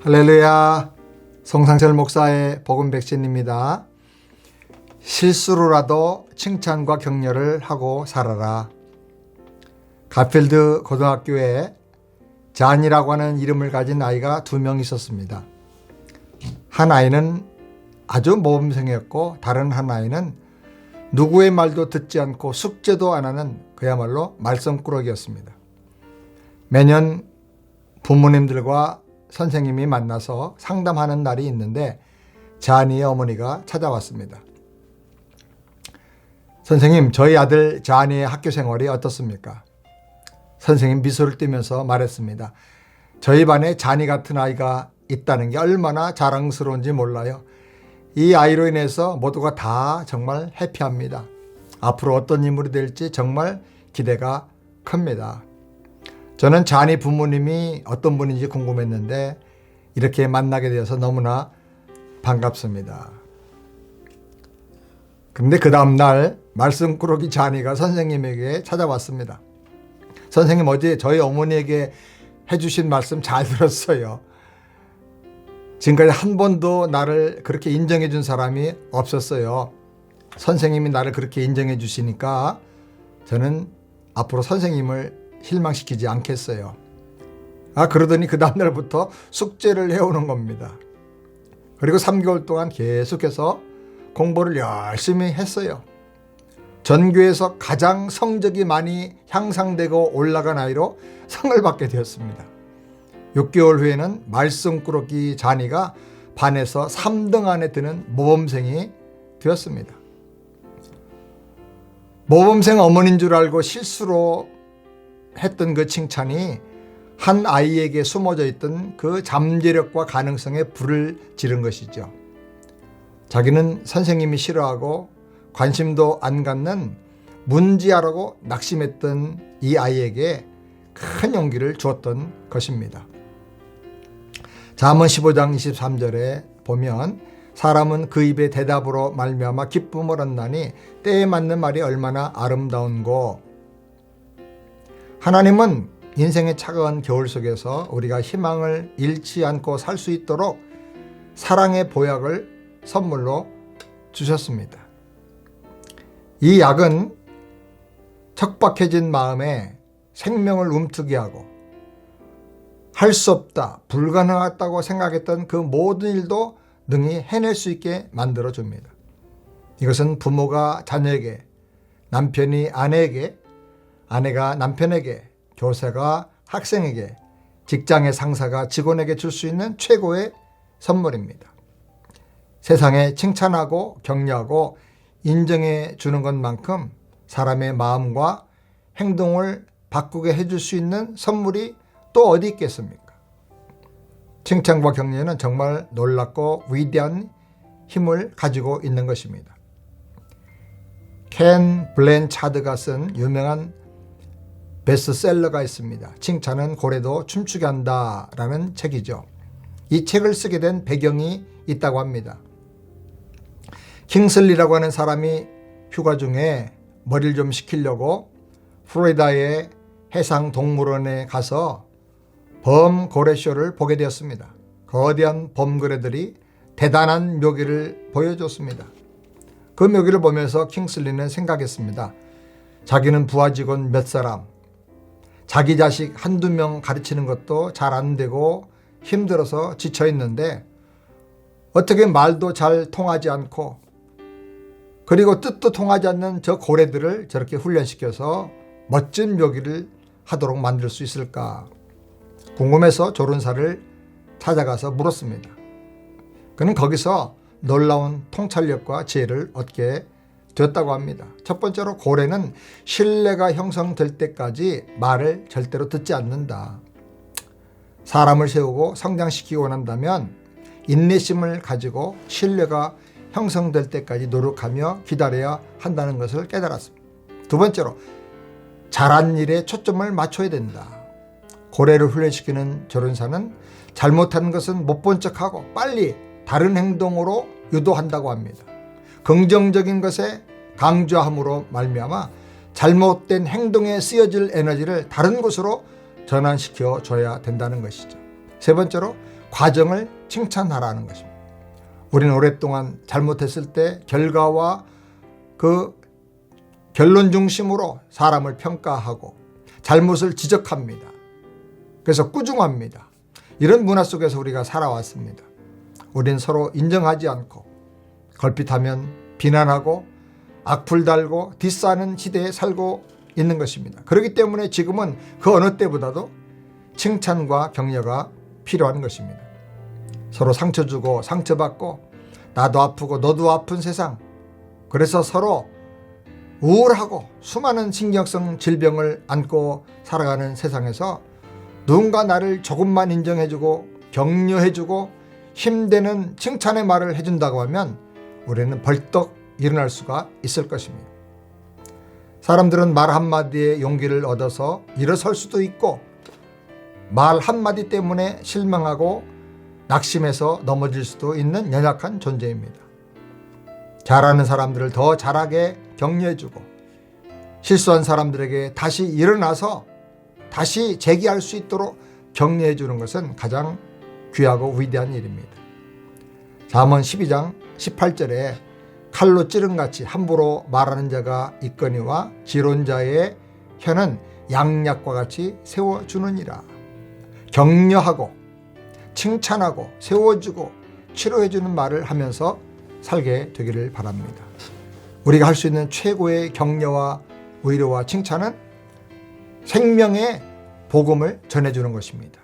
할렐루야. 송상철 목사의 복음 백신입니다. 실수로라도 칭찬과 격려를 하고 살아라. 가필드 고등학교에 잔이라고 하는 이름을 가진 아이가 2명 있었습니다. 한 아이는 아주 모범생이었고 다른 한 아이는 누구의 말도 듣지 않고 숙제도 안 하는 그야말로 말썽꾸러기였습니다. 매년 부모님들과 선생님이 만나서 상담하는 날이 있는데 잔이의 어머니가 찾아왔습니다. 선생님, 저희 아들 잔이의 학교 생활이 어떻습니까? 선생님 미소를 띠면서 말했습니다. 저희 반에 잔이 같은 아이가 있다는 게 얼마나 자랑스러운지 몰라요. 이 아이로 인해서 모두가 다 정말 해피합니다. 앞으로 어떤 인물이 될지 정말 기대가 큽니다. 저는 잔이 부모님이 어떤 분인지 궁금했는데 이렇게 만나게 되어서 너무나 반갑습니다. 그런데 그 다음날 말썽꾸러기 잔이가 선생님에게 찾아왔습니다. 선생님, 어제 저희 어머니에게 해주신 말씀 잘 들었어요. 지금까지 한 번도 나를 그렇게 인정해 준 사람이 없었어요. 선생님이 나를 그렇게 인정해 주시니까 저는 앞으로 선생님을 실망시키지 않겠어요. 그러더니 그 다음날부터 숙제를 해오는 겁니다. 그리고 3개월 동안 계속해서 공부를 열심히 했어요. 전교에서 가장 성적이 많이 향상되고 올라간 아이로 상을 받게 되었습니다. 6개월 후에는 말썽꾸러기 잔이가 반에서 3등 안에 드는 모범생이 되었습니다. 모범생 어머니인 줄 알고 실수로 했던 그 칭찬이 한 아이에게 숨어져 있던 그 잠재력과 가능성에 불을 지른 것이죠. 자기는 선생님이 싫어하고 관심도 안 갖는 문지아라고 낙심했던 이 아이에게 큰 용기를 주었던 것입니다. 잠언 15장 23절에 보면 사람은 그 입의 대답으로 말미암아 기쁨을 얻나니 때에 맞는 말이 얼마나 아름다운고. 하나님은 인생의 차가운 겨울 속에서 우리가 희망을 잃지 않고 살 수 있도록 사랑의 보약을 선물로 주셨습니다. 이 약은 척박해진 마음에 생명을 움트게 하고 할 수 없다, 불가능하다고 생각했던 그 모든 일도 능히 해낼 수 있게 만들어줍니다. 이것은 부모가 자녀에게, 남편이 아내에게, 아내가 남편에게, 교사가 학생에게, 직장의 상사가 직원에게 줄 수 있는 최고의 선물입니다. 세상에 칭찬하고 격려하고 인정해 주는 것만큼 사람의 마음과 행동을 바꾸게 해줄 수 있는 선물이 또 어디 있겠습니까? 칭찬과 격려는 정말 놀랍고 위대한 힘을 가지고 있는 것입니다. 켄 블랜차드가 쓴 유명한 베스트셀러가 있습니다. 칭찬은 고래도 춤추게 한다 라는 책이죠. 이 책을 쓰게 된 배경이 있다고 합니다. 킹슬리라고 하는 사람이 휴가 중에 머리를 좀 식히려고 플로리다의 해상동물원에 가서 범고래쇼를 보게 되었습니다. 거대한 범고래들이 대단한 묘기를 보여줬습니다. 그 묘기를 보면서 킹슬리는 생각했습니다. 자기는 부하 직원 몇 사람, 자기 자식 한두 명 가르치는 것도 잘 안 되고 힘들어서 지쳐 있는데 어떻게 말도 잘 통하지 않고 그리고 뜻도 통하지 않는 저 고래들을 저렇게 훈련시켜서 멋진 묘기를 하도록 만들 수 있을까 궁금해서 조련사를 찾아가서 물었습니다. 그는 거기서 놀라운 통찰력과 지혜를 얻게 되었다고 합니다. 첫 번째로 고래는 신뢰가 형성될 때까지 말을 절대로 듣지 않는다. 사람을 세우고 성장시키고 원한다면 인내심을 가지고 신뢰가 형성될 때까지 노력하며 기다려야 한다는 것을 깨달았습니다. 두 번째로 잘한 일에 초점을 맞춰야 된다. 고래를 훈련시키는 조련사는 잘못한 것은 못 본 척하고 빨리 다른 행동으로 유도한다고 합니다. 긍정적인 것에 강조함으로 말미암아 잘못된 행동에 쓰여질 에너지를 다른 곳으로 전환시켜 줘야 된다는 것이죠. 세 번째로 과정을 칭찬하라는 것입니다. 우리는 오랫동안 잘못했을 때 결과와 그 결론 중심으로 사람을 평가하고 잘못을 지적합니다. 그래서 꾸중합니다. 이런 문화 속에서 우리가 살아왔습니다. 우린 서로 인정하지 않고 걸핏하면 비난하고 악플 달고 디스하는 시대에 살고 있는 것입니다. 그렇기 때문에 지금은 그 어느 때보다도 칭찬과 격려가 필요한 것입니다. 서로 상처 주고 상처받고 나도 아프고 너도 아픈 세상, 그래서 서로 우울하고 수많은 신경성 질병을 안고 살아가는 세상에서 누군가 나를 조금만 인정해주고 격려해주고 힘되는 칭찬의 말을 해준다고 하면 우리는 벌떡 일어날 수가 있을 것입니다. 사람들은 말 한마디에 용기를 얻어서 일어설 수도 있고 말 한마디 때문에 실망하고 낙심해서 넘어질 수도 있는 연약한 존재입니다. 잘하는 사람들을 더 잘하게 격려해주고 실수한 사람들에게 다시 일어나서 다시 재기할 수 있도록 격려해주는 것은 가장 귀하고 위대한 일입니다. 잠언 12장 18절에 칼로 찌른같이 함부로 말하는 자가 있거니와 지론자의 혀는 양약과 같이 세워주느니라. 격려하고 칭찬하고 세워주고 치료해주는 말을 하면서 살게 되기를 바랍니다. 우리가 할 수 있는 최고의 격려와 위로와 칭찬은 생명의 복음을 전해주는 것입니다.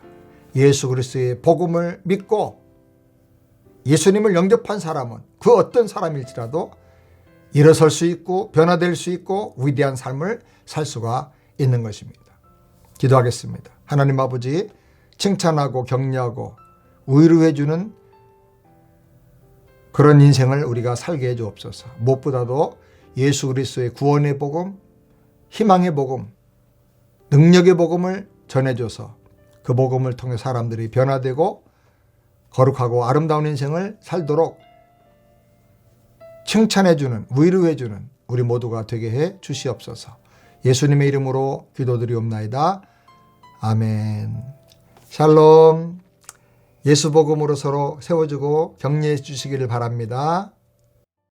예수 그리스도의 복음을 믿고 예수님을 영접한 사람은 그 어떤 사람일지라도 일어설 수 있고 변화될 수 있고 위대한 삶을 살 수가 있는 것입니다. 기도하겠습니다. 하나님 아버지, 칭찬하고 격려하고 위로해주는 그런 인생을 우리가 살게 해주옵소서. 무엇보다도 예수 그리스도의 구원의 복음, 희망의 복음, 능력의 복음을 전해줘서 그 복음을 통해 사람들이 변화되고 거룩하고 아름다운 인생을 살도록 칭찬해주는, 위로해주는 우리 모두가 되게 해 주시옵소서. 예수님의 이름으로 기도드리옵나이다. 아멘. 샬롬. 예수 복음으로 서로 세워주고 격려해 주시기를 바랍니다.